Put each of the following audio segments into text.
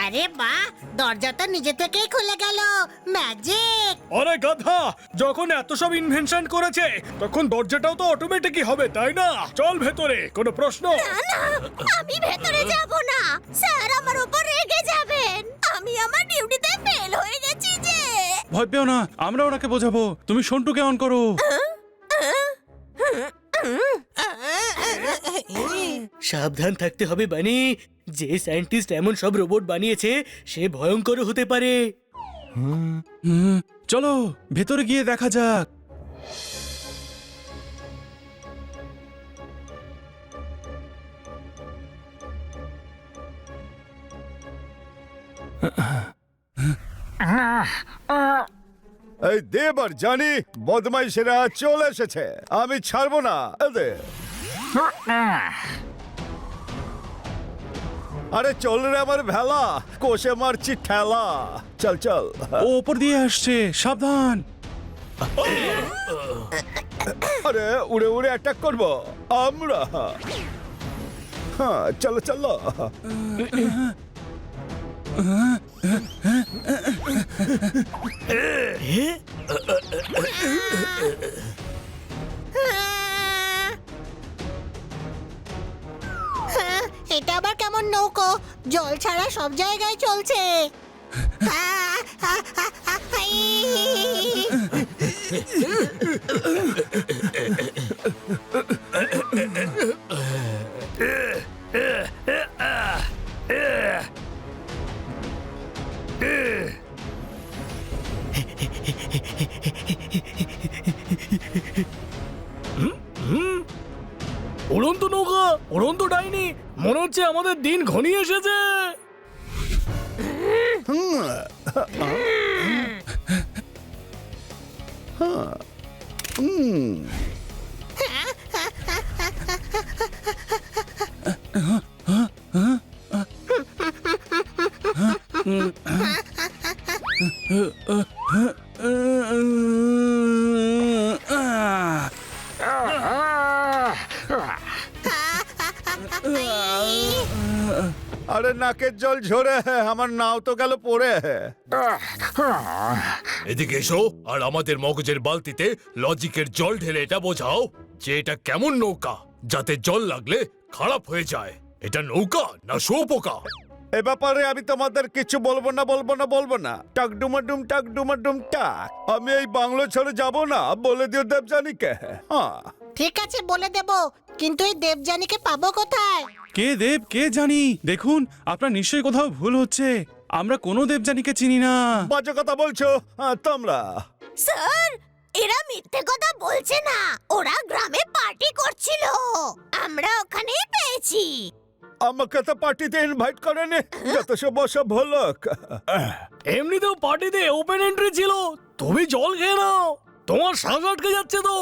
আরে বাহ, দরজা তো নিজে থেকেই খুলে গেল। ম্যাজিক! আরে গাধা, যখন এত সব ইনভেনশন করেছে তখন দরজাটাও তো অটোমেটিকই হবে, তাই না? চল ভেতরে, কোনো প্রশ্ন? না, আমি ভেতরে যাব না। স্যার আমার উপর রেগে যাবেন। আমি আমার ডিউটিতে ফেল হয়ে গেছি যে। ভয় পেও না, আমরা ওনাকে বোঝাবো। তুমি সন্টুকে অন করো। সাবধান থাকতে হবে বানি। যে সায়েন্টিস্ট এমন সব রোবট বানিয়েছে সে ভয়ঙ্কর হতে পারে। চলো ভেতরে গিয়ে দেখা যাক। এই দেব আর জানি বদমাইশেরা চলে এসেছে, আমি ছাড়বো না এদের। আরে চল রে আমার ভেলা, কোষে মারছি ঠেলা। চল চল। ও ওপর দিয়ে আসছে, সাবধান। আরে উড়ে উড়ে অ্যাটাক করবো আমরা। হ্যাঁ চলো চলো। হ্যাঁ, এটা আবার কেমন নৌকো? জল ছাড়া সব জায়গায় চলছে। উড়ন্ত নৌকা, উড়ন্ত ডাইনি, মনে হচ্ছে আমাদের দিন ঘনিয়ে এসেছে। আরে নাকের জল ঝরে, আমার নাও তো গেল পড়ে। এদিকে এসো আর আমাদের মগজের বালতিতে লজিকের জল ঢেলে এটা বোঝাও যে এটা কেমন নৌকা যাতে জল লাগলে খারাপ হয়ে যায়। এটা নৌকা না শুয়োপোকা? এ ব্যাপারে আমি তোমাদের কিছু বলবো না। টাক ডুমাডুম টাক ডুমাডুম টাক। আমি এই বাংলো ছেড়ে যাব না, বলে দিও দেবযানীকে। হ্যাঁ ঠিক আছে, বলে দেব, কিন্তু এই দেবযানীকে পাবো কোথায়? কে দেব কে জানি? দেখুন, আপনার নিশ্চয়ই কোথাও ভুল হচ্ছে। আমরা কোনো দেবযানীকে চিনি না। বাজে কথা বলছো তোমরা। স্যার এরা মিথ্যে কথা বলছে না। ওরা গ্রামে পার্টি করছিল, আমরা ওখানেই পেয়েছি। আমাকে তো পার্টিতে ইনভাইট করেনি, যত সব অসব হলো। এমনিতেও পার্টিতে ওপেন এন্ট্রি ছিল, তুমি জল খেয়ে নাও, তোমার শ্বাস আটকে যাচ্ছে তো।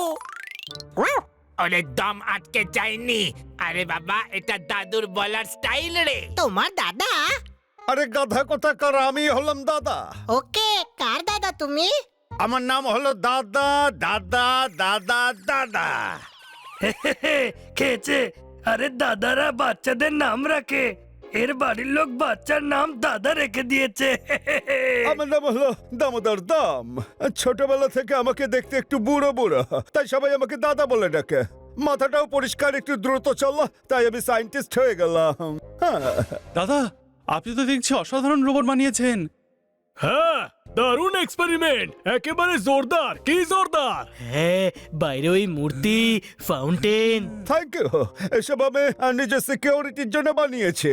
আরে দম আটকে যায়নি। আরে বাবা, এটা দাদুর বলার স্টাইল রে। তোমার দাদা? আরে গাধা কথা কর, আমি হলাম দাদা। ওকে, কার দাদা তুমি? আমার নাম হলো দাদা দাদা দাদা দাদা। খেয়েছে। আরে দাদারা বাচ্চাদের নাম রাখে, এর বাড়ির লোক বাচ্চার নাম দাদা রেখে দিয়েছে। আমার নাম হলো দামোদর দাম। ছোটবেলা থেকে আমাকে দেখতে একটু বুড়ো বুড়ো, তাই সবাই আমাকে দাদা বলে ডাকে। মাথাটাও পরিষ্কার, একটু দ্রুত চলো, তাই আমি সায়েন্টিস্ট হয়ে গেলাম। দাদা, আপনি তো দেখছি অসাধারণ রোবট বানিয়েছেন। হ্যাঁ, দারুণ এক্সপেরিমেন্ট, একেবারে জোরদার। কি জোরদার! হ্যাঁ, বাইরে ওই মূর্তি, ফাউন্টেন। Thank you. এসব আমি নিজের সিকিউরিটির জন্য বানিয়েছি।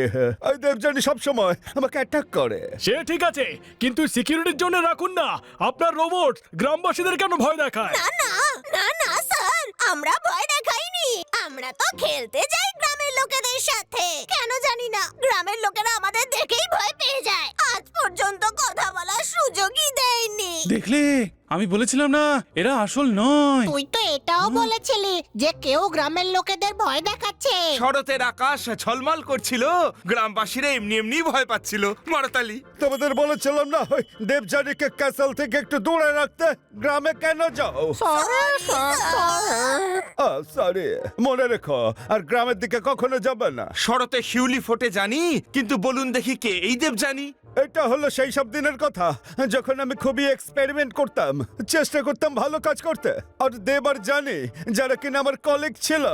এই দেবযানী সবসময় আমাকে অ্যাটাক করে। সে ঠিক আছে, কিন্তু সিকিউরিটির জন্য রাখুন না। আপনার রোবট গ্রামবাসীদের কেন ভয় দেখায়? না না না না স্যার, আমরা ভয় দেখাইনি। আমরা তো খেলতে যাই গ্রামের লোকেদের সাথে। কেন জানি না, গ্রামের লোকেরা আমাদের দেখেই ভয় পেয়ে যায়। আজ পর্যন্ত কথা বলার সুযোগই দেয়নি। দেখলে, আমি বলেছিলাম না এরা আসল নয়। তুই তো এটাও বলেছিলি যে কেউ গ্রামের লোকেদের ভয় দেখাচ্ছে। শরতের আকাশ ঝলমল করছিল, গ্রামবাসীরা এমনি এমনি ভয় পাচ্ছিল। মারতালি তোমাদের বলেছিলাম না ওই দেবযানীকে ক্যাসেল থেকে একটু দূরে রাখতে। গ্রামে কেন যাও? সরি, মনে রেখো আর গ্রামের দিকে কখনো যাবে না। শরতে শিউলি ফোটে জানি, কিন্তু বলুন দেখি কে এই দেব জানি? এটা হলো সেই সব দিনের কথা যখন আমি খুবই এক্সপেরিমেন্ট করতাম, চেষ্টা করতাম ভালো কাজ করতে। আর দেব আর জানি যারা কিনা আমার কলিগ ছিল,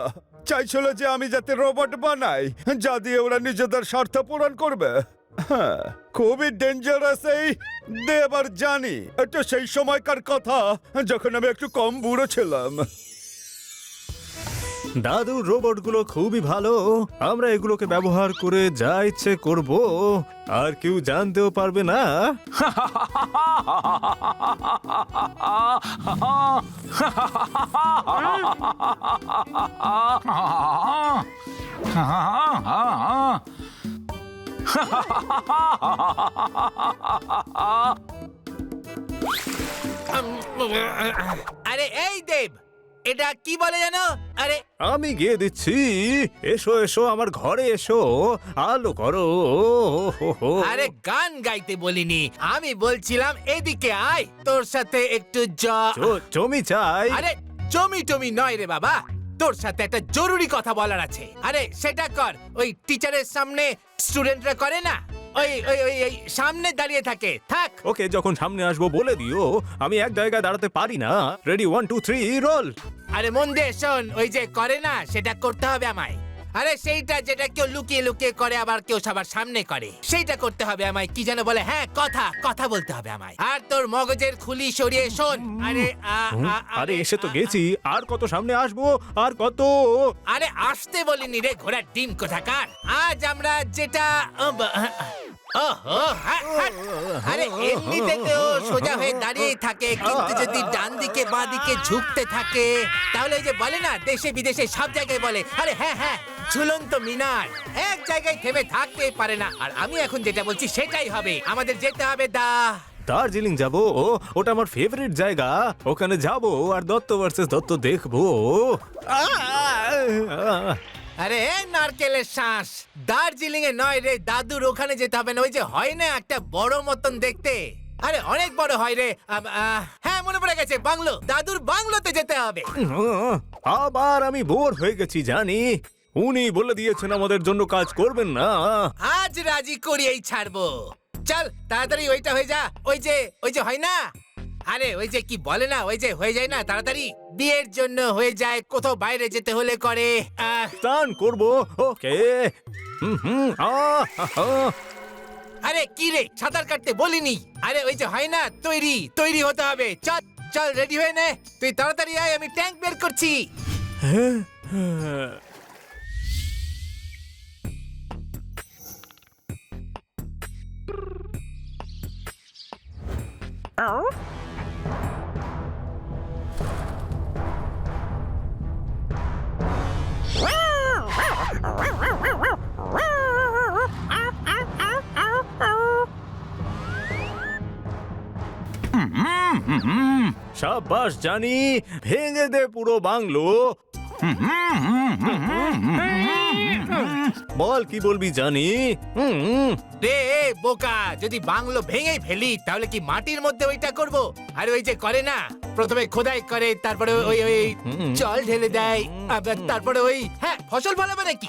চাইছিল যে আমি যাতে রোবট বানাই যা দিয়ে ওরা নিজেদের স্বার্থ পূরণ করবে। হ্যাঁ, খুবই ডেঞ্জারাস এই দেব আর জানি। এটা সেই সময়কার কথা যখন আমি একটু কম বুড়ো ছিলাম। দাদুর রোবটগুলো খুবই ভালো, আমরা এগুলোকে ব্যবহার করে যা ইচ্ছে করব, আর কেউ জানতেও পারবে না। আরে এই দেব, এটা কি বলে জানো? আরে আমি গিয়ে দিচ্ছি, এসো এসো আমার ঘরে এসো, আলো করো। আরে গান গাইতে বলিনি, আমি বলছিলাম এদিকে আয়, তোর সাথে একটু জমি চাই। আরে জমি টমি নয় রে বাবা, তোর সাথে একটা জরুরি কথা বলার আছে। আরে সেটা কর, ওই টিচারের সামনে স্টুডেন্টরা করে না, ওই ওই ওই ওই সামনে দাঁড়িয়ে থাকে, থাক। ওকে, যখন সামনে আসবো বলে দিও, আমি এক জায়গায় দাঁড়াতে পারি না। Ready, 1 2 3 roll. আরে মন দিয়ে শোন, ওই যে করে না সেটা করতে হবে আমায়। আরে সেইটা যেটা কেউ লুকিয়ে লুকিয়ে করে, আবার কেউ সবার সামনে করে, সেইটা করতে হবে আমায়। কি যেন বলে? হ্যাঁ, কথা কথা বলতে হবে আমায়। আর তোর মগজের খুলি সরিয়ে শোন। আরে আরে এসে তো গেছি, আর কত সামনে আসবো, আর কত? আরে আসতে বলিনি রে ঘোড়ার ডিম কোথাকার। আজ আমরা যেটা ওহো, আরে এমনিতে তো সোজা হয়ে দাঁড়িয়েই থাকে, কিন্তু যদি ডান দিকে বাঁ দিকে ঝুঁকতে থাকে তাহলে ওই যে বলে না, দেশে বিদেশে সব জায়গায় বলে, আরে হ্যাঁ হ্যাঁ, ঝুলন্ত মিনার এক জায়গায় থেমে থাকতেই পারে না। আর আমি এখন যেটা বলছি সেটাই হবে, আমাদের যেতে হবে দার্জিলিং যাবো, ওটা আমার ফেভারিট জায়গা। ওখানে যাবো আর দত্ত ভার্সেস দত্ত দেখবো। আরে নারকেলের শ্বাস, দার্জিলিং এ নয় রে দাদুর ওখানে যেতে হবে না, ওই যে হয় না একটা বড় মতন দেখতে, আরে অনেক বড় হয় রে। হ্যাঁ মনে পড়ে গেছে, বাংলো, দাদুর বাংলোতে যেতে হবে। আবার আমি বোর হয়ে গেছি জানি, উনি বলে দিয়েছেন আমাদের জন্য কাজ করবেন না। আজ রাজি করিয়েই ছাড়বো, চল তাড়াতাড়ি ওইটা হয়ে যা, ওই যে হয় না, আরে ওই যে কি বলে না, ওই যে হয়ে যায় না তাড়াতাড়ি, বিয়ের জন্য হয়ে যায়, কোথাও বাইরে যেতে হলে করে। স্নান করবো, ওকে। আরে কি রে, সাঁতার কাটতে বলিনি। আরে ওই যে হয় না, তৈরি হতে হবে, চল চল রেডি হয়ে নে, তুই তাড়াতাড়ি আয়, আমি ট্যাঙ্ক বের করছি। সাবাস জানি, ভেঙে দে পুরো বাংলো। বল কি বলবি জানি? রে বোকা, যদি বাংলো ভেঙেই ফেলি তাহলে কি মাটির মধ্যে ওইটা করব? আর ওই যে করে না, প্রথমে খোদাই করে, তারপরে ওই ওই জল ঢেলে দেয়, আবার তারপরে ওই হ্যাঁ ফসল ফলাবে নাকি?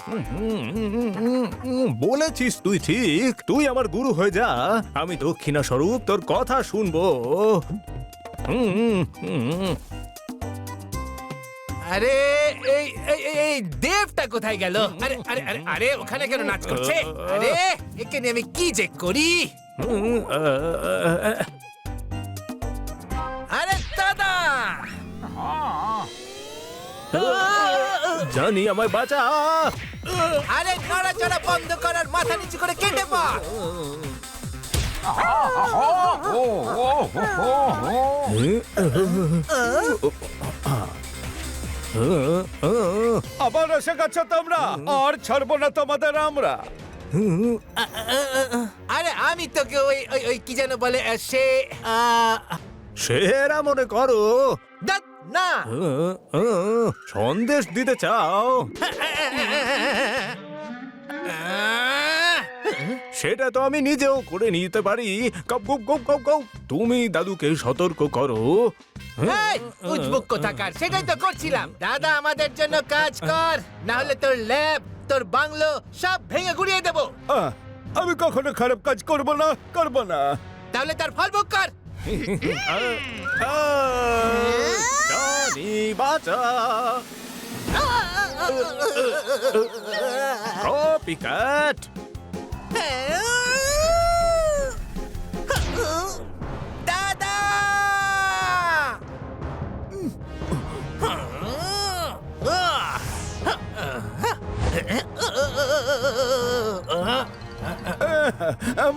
বলেছিস তুই ঠিক, তুই আমার গুরু হয়ে যা, আমি দক্ষিণা স্বরূপ তোর কথা শুনবো। আরে এই এই দেবটা কোথায় গেল? আরে আরে আরে আরে ওখানে কেন নাচ করছে? আরে একে নিয়ে আমি কি যে করি? আরে দাদা, জানি আমায় বাঁচা। আরে নড়াচড়া বন্ধ করার, মাথা নিচু করে কেটে পড়। আবার এসে গেছো তোমরা, আর ছাড়বো না তোমাদের আমরা। আরে আমি তোকে ওই ওই ওই কি যেন বলে, সে সেরা মনে করো। ধ্যাৎ, না সন্দেশ দিতে চাও? সেটা তো আমি নিজেও করে নিতে পারি। কপ কপ কপ কপ কপ। তুমি দাদুকে সতর্ক করো। এই, উজবুক কোথাকার, সেটাই তো করছিলাম। দাদা, আমাদের জন্য কাজ কর, না হলে তোর ল্যাব, তোর বাংলো সব ভেঙে গুড়িয়ে দেবো। আমি কখনো খারাপ কাজ করব না, করব না। তাহলে তার ফল ভোগ কর। জনি বাঁচা। কপিক্যাট। দাদা!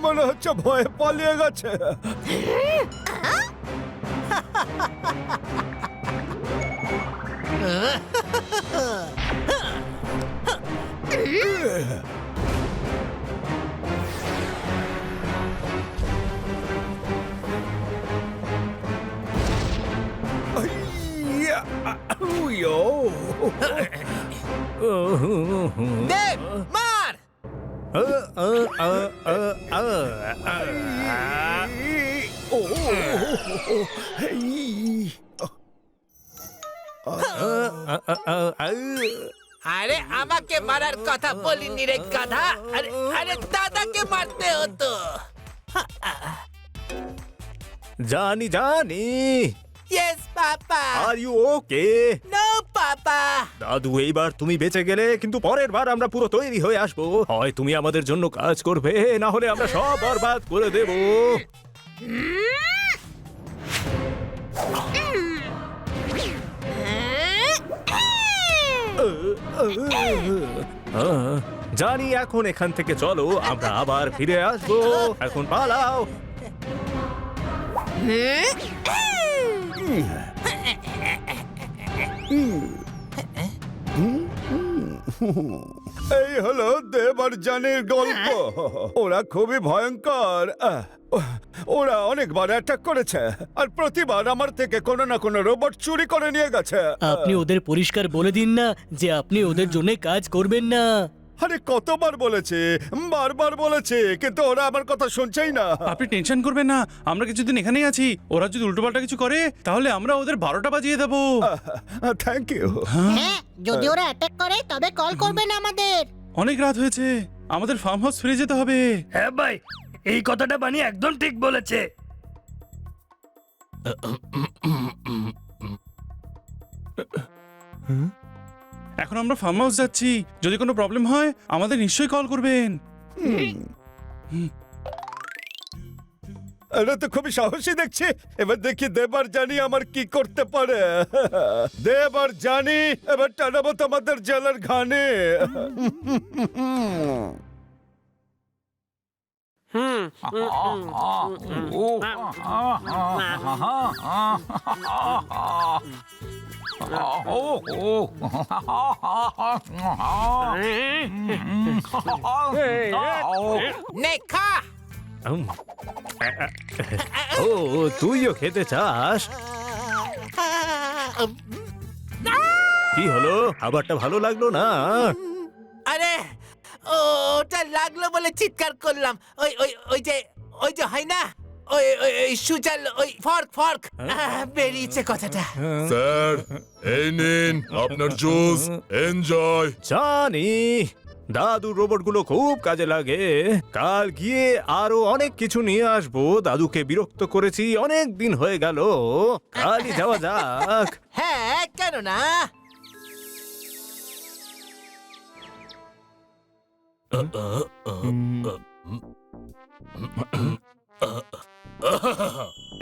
মনে হচ্ছে ভয়ে পালিয়ে গেছে। দেব, মার! আরে আমাকে মারার কথা বলিনি রে গাধা। আরে আরে দাদাকে মারতে হতো। জানি জানি। Yes papa. Are you okay? No papa. দাদু, এইবার তুমি বেঁচে গেলে, কিন্তু পরের বার আমরা পুরো তৈরি হয়ে আসবো। হয় তুমি আমাদের জন্য কাজ করবে, না হলে আমরা সব বরবাদ করে দেব। জানি, এখন এখান থেকে চলো, আমরা আবার ফিরে আসবো। এখন পালাও। এই হলো দেব আর জানির গল্প। ওরা খুবই ভয়ঙ্কর। ওরা অনেকবার অ্যাটাক করেছে, আর প্রতিবার আমার থেকে কোনো না কোনো রোবট চুরি করে নিয়ে গেছে। আপনি ওদের পরিষ্কার বলে দিন না যে আপনি ওদের জন্য কাজ করবেন না। আরে কতবার বলেছে, বারবার বলেছে, কিন্তু ওরা আমার কথা শুনছেই না। আপনি টেনশন করবেন না, আমরা কিছুদিন এখানেই আছি। ওরা যদি উল্টোপাল্টা কিছু করে, তাহলে আমরা ওদের 12টা বাজিয়ে দেবো। Thank you. হ্যাঁ, যদি ওরা অ্যাটাক করে তবে কল করবেন আমাদের। অনেক রাত হয়েছে, আমাদের ফার্ম হাউস ফিরে যেতে হবে। হ্যাঁ ভাই, এই কথাটা বানি একদম ঠিক বলেছে। এখন আমরা ফার্ম হাউস যাচ্ছি, যদি কোনো প্রবলেম হয় আমাদের নিশ্চয়ই কল করবেন। এটা তো খুবই সাহসী দেখছি। এবার দেখি দেব আর জানি আমার কি করতে পারে। দেব আর জানি, এবার টানাবো তোমাদের জেলের ঘানে। নে খা। ও, তুইও খেতে চাস? কি হলো, খাবারটা ভালো লাগলো না? আরে ওটা লাগলো বলে চিৎকার করলাম। ওই ওই ওই যে হয় না, ওই ওই ওই সুচাল, ওই ফর্ক ফর্ক বেরিয়েছে কথাটা। স্যার, এই নিন আপনার জুস, এনজয়। জানি, দাদুর রোবটগুলো খুব কাজে লাগে। কাল গিয়ে আরো অনেক কিছু নিয়ে আসবো। দাদুকে বিরক্ত করেছি, অনেক দিন হয়ে গেল। কালই যাওয়া যাক। হ্যাঁ, কেন না?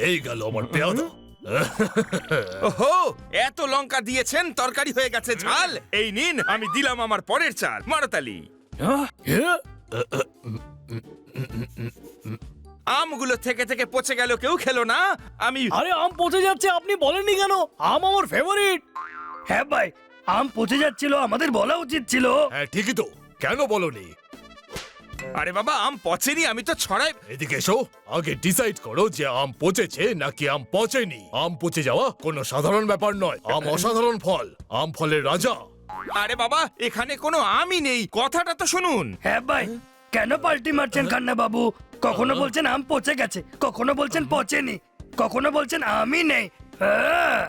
এই গেল আমার পেয়াদা। ওহো, এত লঙ্কা দিয়েছেন, তরকারি হয়ে গেছে ঝাল। এই নিন, আমি দিলাম আমার পরের চাল। মারতালি। আমগুলো থেকে থেকে পচে গেল, কেউ খেলো না। আমি আরে আম পচে যাচ্ছে, আপনি বলেননি কেন? আম আমার ফেভারিট। হ্যাঁ ভাই, আম পচে যাচ্ছিল, আমাদের বলা উচিত ছিল। হ্যাঁ ঠিকই তো, কেন বলনি? আরে বাবা আম পচেনি, আমি তো ছড়াই। এদিকে এসো, আগে ডিসাইড করো যে আম পচেছে নাকি আম পচেনি। আম পচে যাওয়া কোনো সাধারণ ব্যাপার নয়, আম অসাধারণ ফল, আম ফলের রাজা। আরে বাবা এখানে কোনো আমই নেই, কথাটা তো শুনুন। হ্যাঁ ভাই, কেন পাল্টি মারছেন কান্না বাবু? কখনো বলছেন আম পচে গেছে, কখনো বলছেন পচেনি, কখনো বলছেন আমই নেই। হ্যাঁ।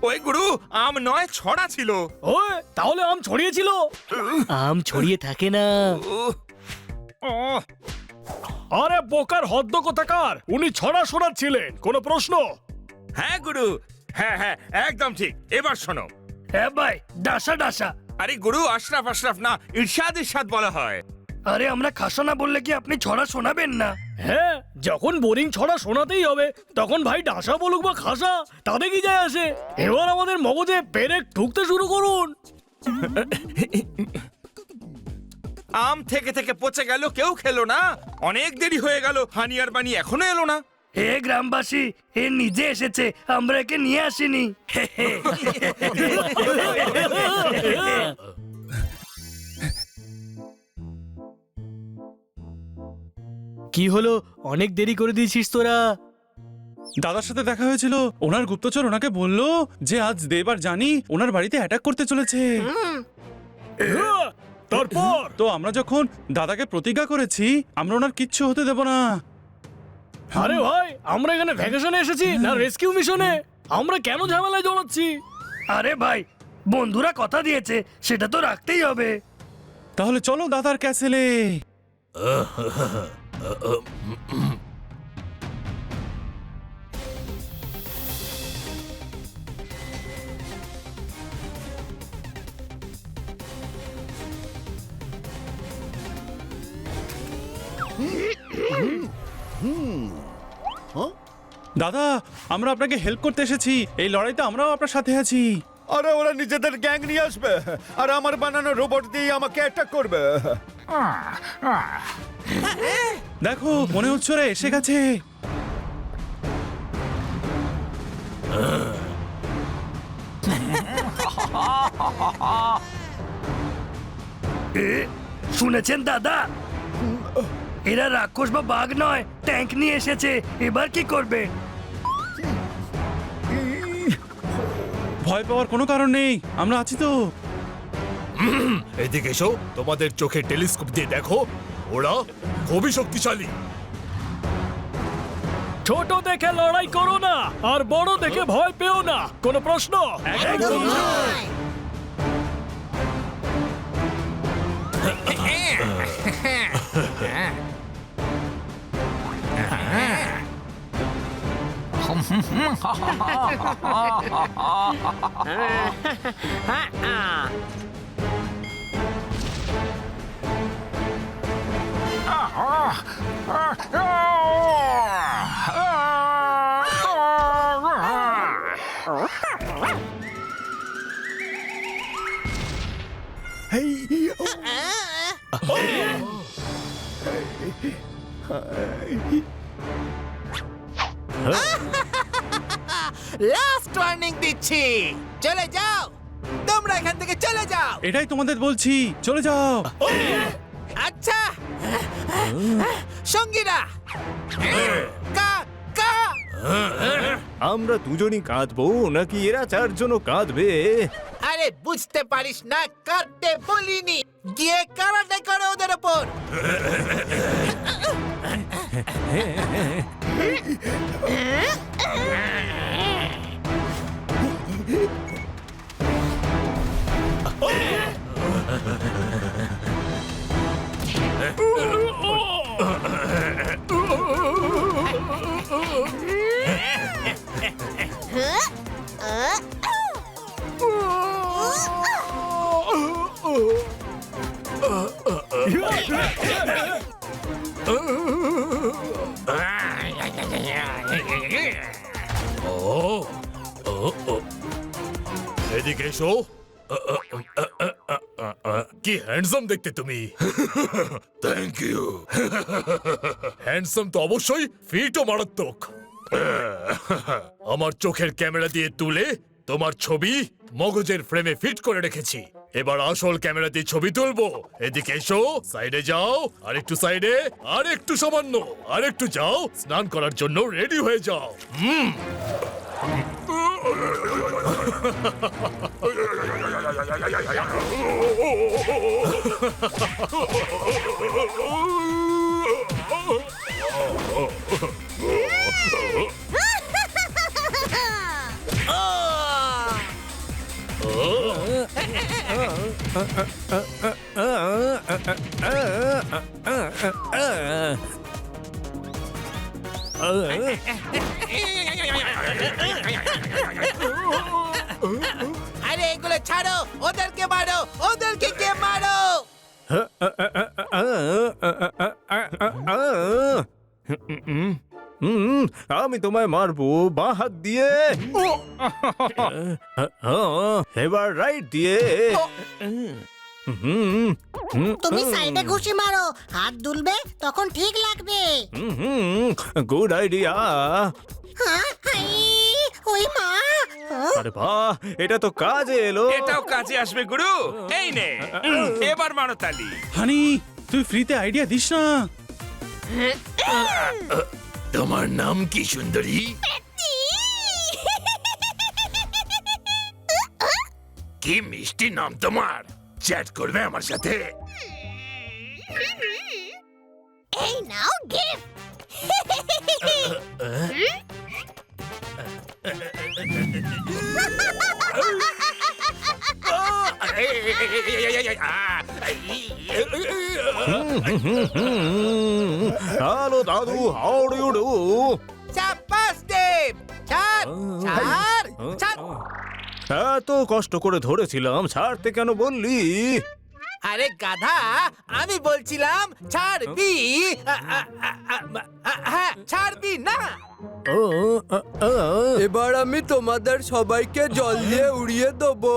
ওই গুরু, আম নয় ছড়া ছিল। ওই তাহলে আম ছড়িয়েছিল। আম ছড়িয়ে থাকে না। আরে বোকার হদ্দ কোথাকার, উনি ছড়া শোনাচ্ছিলেন। কোনো প্রশ্ন? হ্যাঁ গুরু, হ্যাঁ হ্যাঁ একদম ঠিক। এবার শোনো। হ্যাঁ ভাই, ডাসা ডাসা। আরে গুরু, আশরাফ আশরাফ না, ইরশাদ ইরশাদ বলা হয়। আরে আমরা খাসা না বললে কি আপনি ছড়া শোনাবেন না? হ্যাঁ, যখন বোরিং ছড়া শোনাতেই হবে তখন ভাই ডাসা বলুক বা খাসা, তাতে কি যায় আসে। এবার আমাদের মগজে পেরেক ঢুকতে শুরু করুন। আম থেকে থেকে পচে গেল, কেউ খেলো না। অনেক দেরি হয়ে গেল, হানি আর বানি এখনো এলো না। হে গ্রামবাসী, এ নিজে এসেছে, আমরা একে নিয়ে আসিনি। কি হলো, অনেক দেরি করে দিয়েছিস তোরা? দাদার সাথে দেখা হয়েছিল, ওনার গুপ্তচর ওনাকে বললো যে আজ দেব আর জানি ওনার বাড়িতে অ্যাটাক করতে চলেছে। তারপর তো আমরা যখন দাদাকে প্রতিজ্ঞা করেছি আমরা ওনার কিচ্ছু হতে দেব না। আরে ভাই, আমরা এখানে ভ্যাকেশনে এসেছি না রেস্কিউ মিশনে? আমরা কেন ঝামেলায় জড়াচ্ছি? আরে ভাই, বন্ধুরা কথা দিয়েছে, সেটা তো রাখতেই হবে। তাহলে চলো দাদার ক্যাসেলে। দাদা, আমরা আপনাকে হেল্প করতে এসেছি। এই লড়াইতে আমরাও আপনার সাথে আছি। আরে ওরা নিজেদের গ্যাং নিয়ে আসবে আর আমার বানানো রোবট দিয়ে আমাকে অ্যাটাক করবে। দেখো, মনে হচ্ছে ওরা এসে গেছে। শুনেছেন দাদা, এরা রাক্ষস বা বাঘ নয়, ট্যাঙ্ক নিয়ে এসেছে। এবার কি করবে? ভয় পাওয়ার কোনো কারণ নেই, আমরা আছি তো। এদিকে এসো, তোমাদের চোখে টেলিস্কোপ দিয়ে দেখো, ওরা খুবই শক্তিশালী। ছোট দেখে লড়াই করো না, আর বড় দেখে ভয় পেও না। কোনো প্রশ্ন? একদম নয়। লাস্ট ওয়ার্নিং দিচ্ছি, চলে যাও, তোমরা এখান থেকে চলে যাও। এটাই তোমাদের বলছি, চলে যাও। আচ্ছা সঙ্গীরা, কা কা আমরা দুজনই কাঁদবো নাকি এরা চারজনও কাঁদবে? আরে বুঝতে পারিস না, কাটতে বলিনি, গিয়ে কারাটে করো ওদের ওপর। এদিকে এসো। কি হ্যান্ডসাম দেখতে তুমি। Thank you. হ্যান্ডসাম তো অবশ্যই, ফিটও মারাত্মক। আমার চোখের ক্যামেরা দিয়ে তুলে তোমার ছবি মগজের ফ্রেমে ফিট করে রেখেছি। এবার আসল ক্যামেরা দিয়ে ছবি তুলবো। এদিকে এসো, সাইডে যাও, আর একটু সাইডে, আর একটু সামান্য, আর একটু যাও, স্নান করার জন্য রেডি হয়ে যাও। আরে এগুলো ছাড়ো, ওদেরকে মারো, ওদেরকে কে মারো। আমি তোমায় মারবো বাঁ হাত দিয়ে, এবার রাইট দিয়ে। তুমি সাইডে ঘুষি মারো, হাত দুলবে তখন ঠিক লাগবে। Good idea. হ্যাঁ, হাই, ওই মা। আরে বাহ, এটা তো কাজে এলো। এটাও কাজে আসবে গুরু। এই নে, এবার মারো তালি। হানি, তুই ফ্রিতে আইডিয়া দিস না। তোমার নাম কি সুন্দরী? কি মিষ্টি নাম তোমার। চ্যাট করবে আমার সাথে? এই নাও গিফট। হ্যালো দাদু, হাউ ডু ইউ ডু? চাপাস দেব, ছাড়, ছাড়, ছাড়। এত কষ্ট করে ধরেছিলাম, ছাড়তে কেন বললি? আরে গাধা, আমি বলছিলাম ছাড়বি। হ্যাঁ, ছাড়বি না। এবার আমি তোমাদের সবাইকে জল দিয়ে উড়িয়ে দেবো।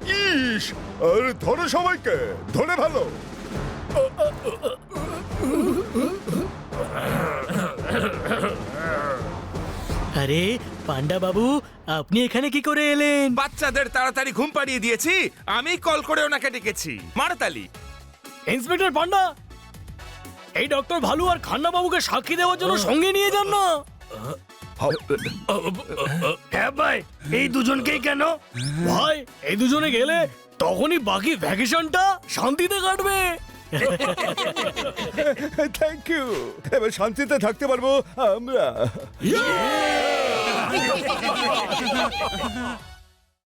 ইস, আরে ধরো সবাইকে, ধরে ভালো। আরে পান্ডা বাবু, আপনি এখানে কি করে এলেন? বাচ্চাদের তাড়াতাড়ি ঘুম পাড়িয়ে দিয়েছি, আমি কল করে ওনাকে ডেকেছি। মারো তালি। ইন্সপেক্টর পান্ডা, এই ডক্টর ভালু আর খান্না বাবুকে সাক্ষী দেওয়ার জন্য সঙ্গে নিয়ে যান না। হ্যাঁ ভাই, এই দুজনকেই কেন? ভাই, এই দুজনে গেলে তখনই বাকি ভ্যাকেশনটা শান্তিতে কাটবে। Thank you. এবার শান্তিতে থাকতে পারবো আমরা।